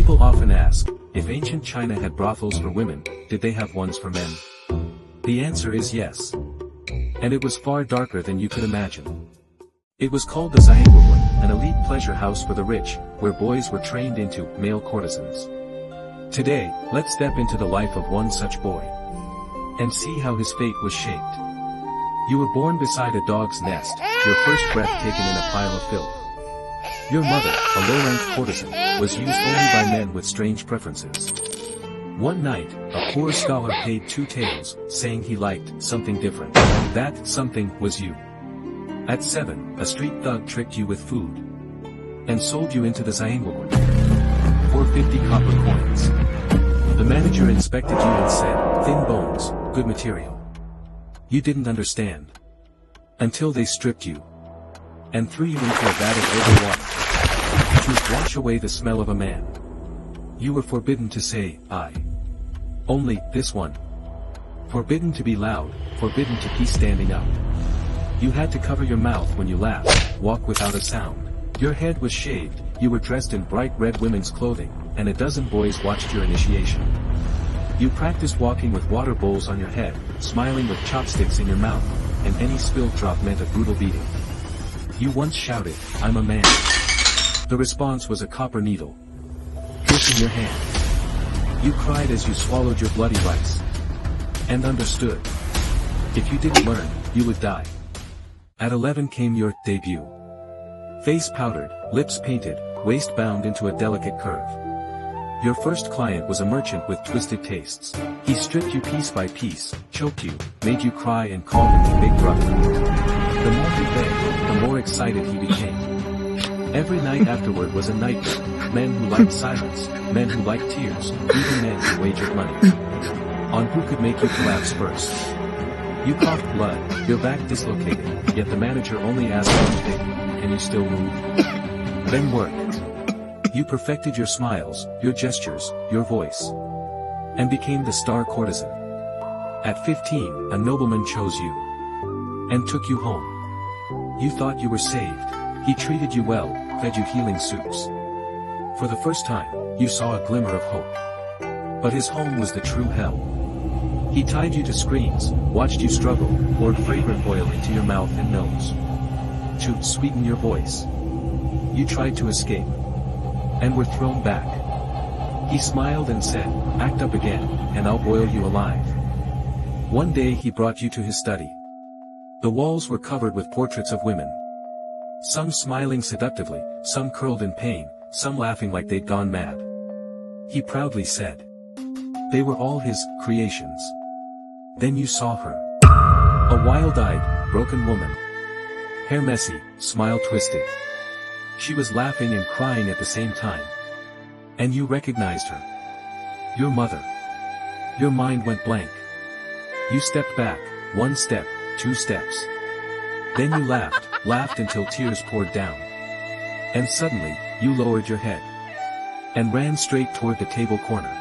People often ask, if ancient China had brothels for women, did they have ones for men? The answer is yes. And it was far darker than you could imagine. It was called the Zhangguogun, an elite pleasure house for the rich, where boys were trained into male courtesans. Today, let's step into the life of one such boy. And see how his fate was shaped. You were born beside a dog's nest, your first breath taken in a pile of filth. Your mother, a low-ranked courtesan, was used only by men with strange preferences. One night, a poor scholar paid 2 taels, saying he liked something different. That something was you. At 7, a street thug tricked you with food. And sold you into the Zhangguogun for 50 copper coins. The manager inspected you and said, thin bones, good material. You didn't understand. Until they stripped you. And threw you into a vat of herbal water. To wash away the smell of a man. You were forbidden to say, I. Only, this one. Forbidden to be loud, forbidden to be standing up. You had to cover your mouth when you laughed, walk without a sound. Your head was shaved, you were dressed in bright red women's clothing, and a dozen boys watched your initiation. You practiced walking with water bowls on your head, smiling with chopsticks in your mouth, and any spilled drop meant a brutal beating. You once shouted, I'm a man. The response was a copper needle piercing your hand. You cried as you swallowed your bloody rice. And understood. If you didn't learn, you would die. At 11 came your debut. Face powdered, lips painted, waist bound into a delicate curve. Your first client was a merchant with twisted tastes. He stripped you piece by piece, choked you, made you cry and called you Big Brother. The more you begged, the more excited he became. Every night afterward was a nightmare. Men who liked silence, men who liked tears, even men who wagered money on who could make you collapse first. You coughed blood, your back dislocated, yet the manager only asked one thing, can you still move? Then worked. You perfected your smiles, your gestures, your voice. And became the star courtesan. At 15, a nobleman chose you. And took you home. You thought you were saved. He treated you well, fed you healing soups. For the first time, you saw a glimmer of hope. But his home was the true hell. He tied you to screens, watched you struggle, poured fragrant oil into your mouth and nose. To sweeten your voice. You tried to escape. And were thrown back. He smiled and said, act up again, and I'll boil you alive. One day he brought you to his study. The walls were covered with portraits of women. Some smiling seductively, some curled in pain, some laughing like they'd gone mad. He proudly said. They were all his creations. Then you saw her. A wild-eyed, broken woman. Hair messy, smile twisted. She was laughing and crying at the same time. And you recognized her. Your mother. Your mind went blank. You stepped back, 1 step, 2 steps. Then you laughed until tears poured down. And suddenly, you lowered your head. And ran straight toward the table corner.